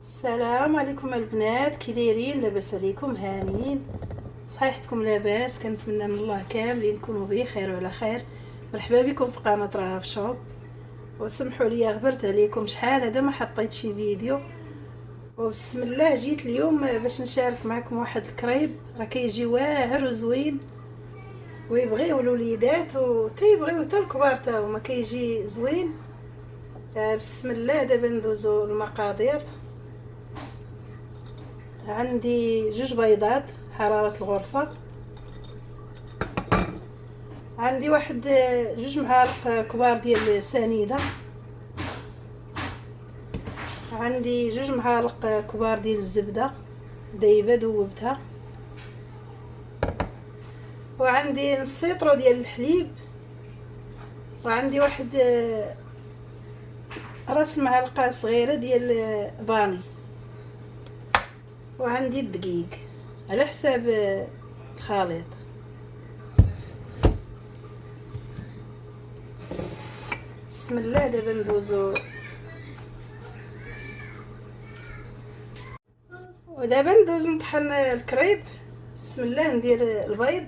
السلام عليكم البنات، كي دايرين؟ لاباس عليكم؟ هانيين؟ صحيحتكم لاباس؟ كنتمنى من الله كاملين تكونوا بخير وعلى خير. مرحبا بكم في قناه رهف شوب. وسمحوا لي غبرت عليكم شحال هذا ما حطيت شي فيديو، وبسم الله جيت اليوم باش نشارك معكم واحد الكريب راه كيجي واعر وزوين ويبغيو الوليدات وتيبغيو حتى الكبار تا هما كيجي زوين. بسم الله. دابا ندوزو المقادير. عندي 2 بيضات حرارة الغرفة، عندي واحد 2 معالق كبار ديال سنيدة، عندي 2 معالق كبار ديال الزبدة دايبة ذوبتها، وعندي نص لتر ديال الحليب، وعندي واحد راس معلقة صغيرة ديال فاني، وعندي الدقيق على حساب الخليط. بسم الله. دابا ندوزو، ودابا ندوز نطحن الكريب. بسم الله. ندير البيض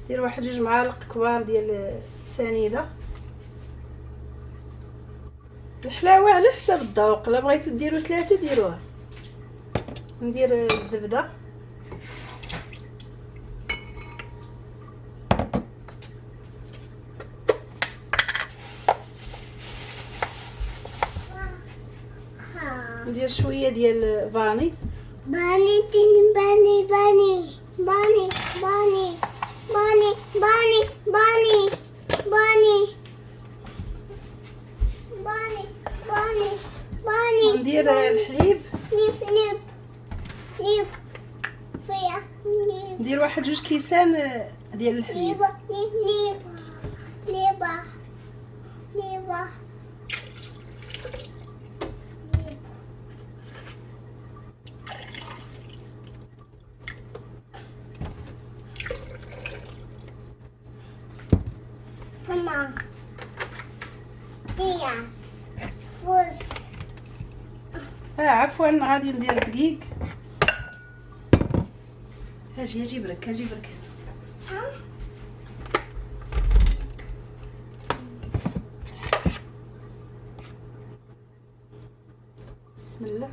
ندير واحد 2 معالق كبار ديال سنيده. الحلاوه على حساب الذوق، الا بغيتو ديروا 3 ديروها. ندير الزبده، ندير شويه ديال فاني، باني باني باني باني باني باني باني باني باني باني باني باني وندير الحليب. ليب ليب ليب فيا ليب ندير واحد 2 كيسان ديال الحليب. ليبا ليب ليبا ليبا ماما ديا فوز عفوا، غادي ندير الدقيق. اجي برك، اجي برك. بسم الله.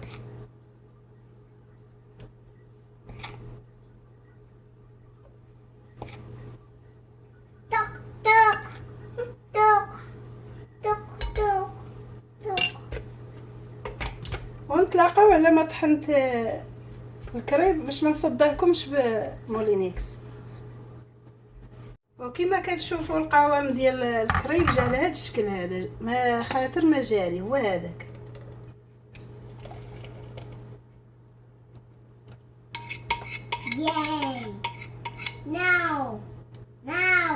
توك توك توك توك توك توك ونتلاقاو على ما طحنت الكريب باش ما نصدعكمش بمولينيكس. وكما كتشوفوا القوام ديال الكريب جا على هذا الشكل هذا، ما خاطر ما جاري هو هذاك. Yay! Now! Now!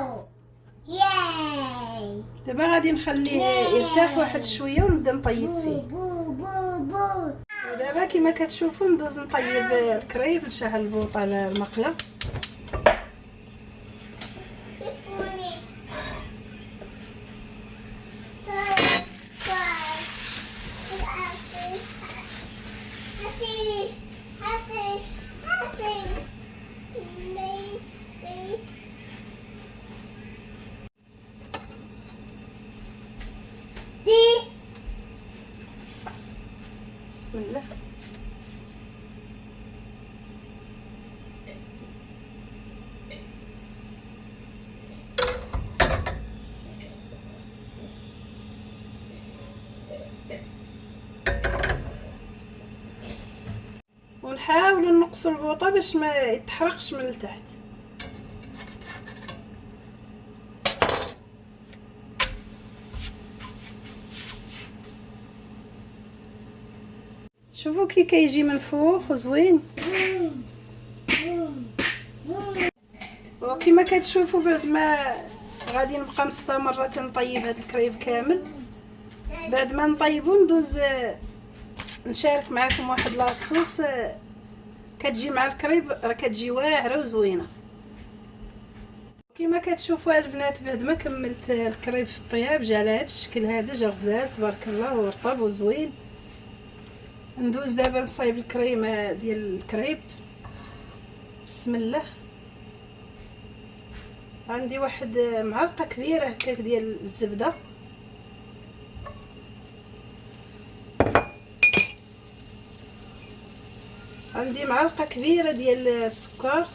Yay! دابا غادي نخليه يرتاح واحد شويه ونبدا نطيب بو فيه. بو بو بو ودابا كما كتشوفوا ندوز نطيب الكريب. نشعل البوط على المقله. كيفوني بسم الله. ونحاولوا نقصوا البوطه باش ما يتحرقش من التحت. شوفوا كي كيجي منفوخ وزوين. وكما كتشوفوا بعد ما غادي نبقى مستمره تنطيب هذا الكريب كامل. بعد ما نطيبو ندوز نشارك معكم واحد لاصوص كتجي مع الكريب راه كتجي واعره وزوينه. كما كتشوفوا البنات بعد ما كملت الكريب في الطياب جا على هذا الشكل هذا، جا غزال تبارك الله ورطب وزوين. ندوز دابا نصايب الكريمه ديال الكريب. بسم الله. عندي واحد معلقه كبيره هكاك ديال الزبده، عندي معلقه كبيره ديال السكر،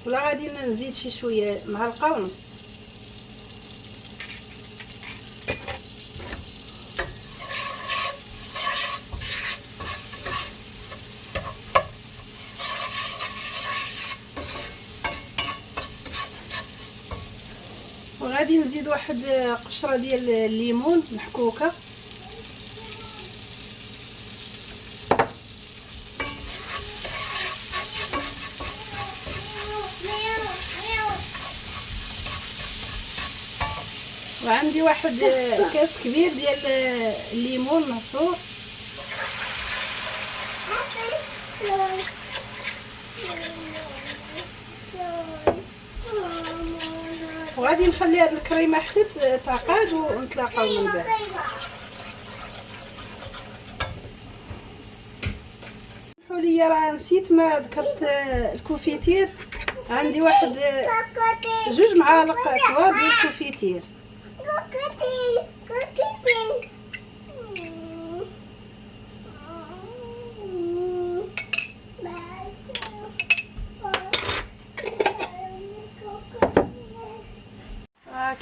ولا غادي نزيد شي شويه معلقه ونص. وغادي نزيد واحد قشره ديال الليمون محكوكه، وعندي واحد كاس كبير ديال الليمون معصور. وغادي نخلي هاد الكريمه حتى تعقد ونتلاقاو من بعد. حوليا راه نسيت ما ذكرت الكوفيتير، عندي واحد 2 معالق كبار ديال الكوفيتير.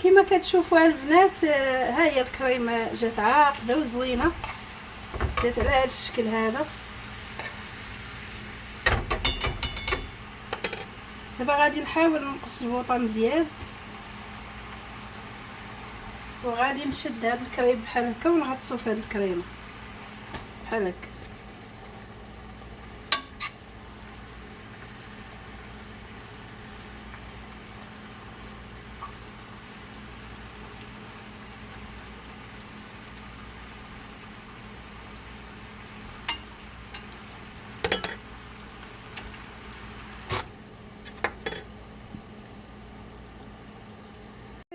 كما كتشوفوا البنات ها هي الكريمه جات عاقده وزوينه، جات على هذا الشكل هذا. دابا غادي نحاول نقص البوطه مزيان، وغادي نشد هذا الكريب بحال هكا ونغطسو في هذه الكريمه بحال هكا.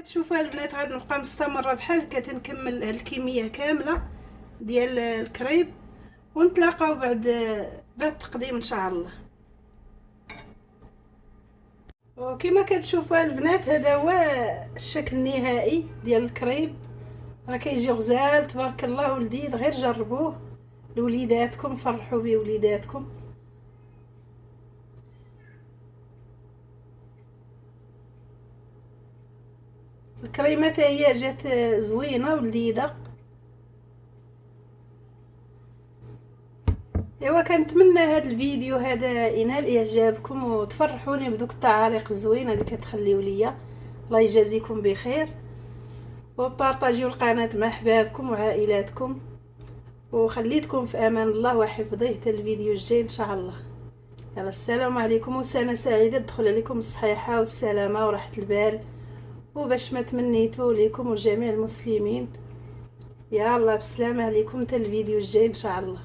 شوفوا البنات غادي نبقى مستمره بحال هكا تنكمل الكميه كامله ديال الكريب، ونتلاقاو بعد التقديم ان شاء الله. وكما كتشوفوا البنات هذا هو الشكل النهائي ديال الكريب، راه كيجي غزال تبارك الله ولذيذ. غير جربوه لوليداتكم، فرحوا به وليداتكم. الكريمه حتى هي جات زوينه ولذيذه. ايوا كنتمنى هذا الفيديو هذا ينال اعجابكم وتفرحوني بدوك التعاليق الزوينه اللي كتخليو ليا. الله يجازيكم بخير، وبارطاجيو القناه مع احبابكم وعائلاتكم، وخليتكم في امان الله وحفظه حتى الفيديو الجاي ان شاء الله. يلا السلام عليكم وسنه سعيده تدخل عليكم الصحيحه والسلامه وراحه البال، وباش ما تمنيتو ليكم ولجميع المسلمين. يا الله بسلامه عليكم حتى الفيديو الجاي ان شاء الله.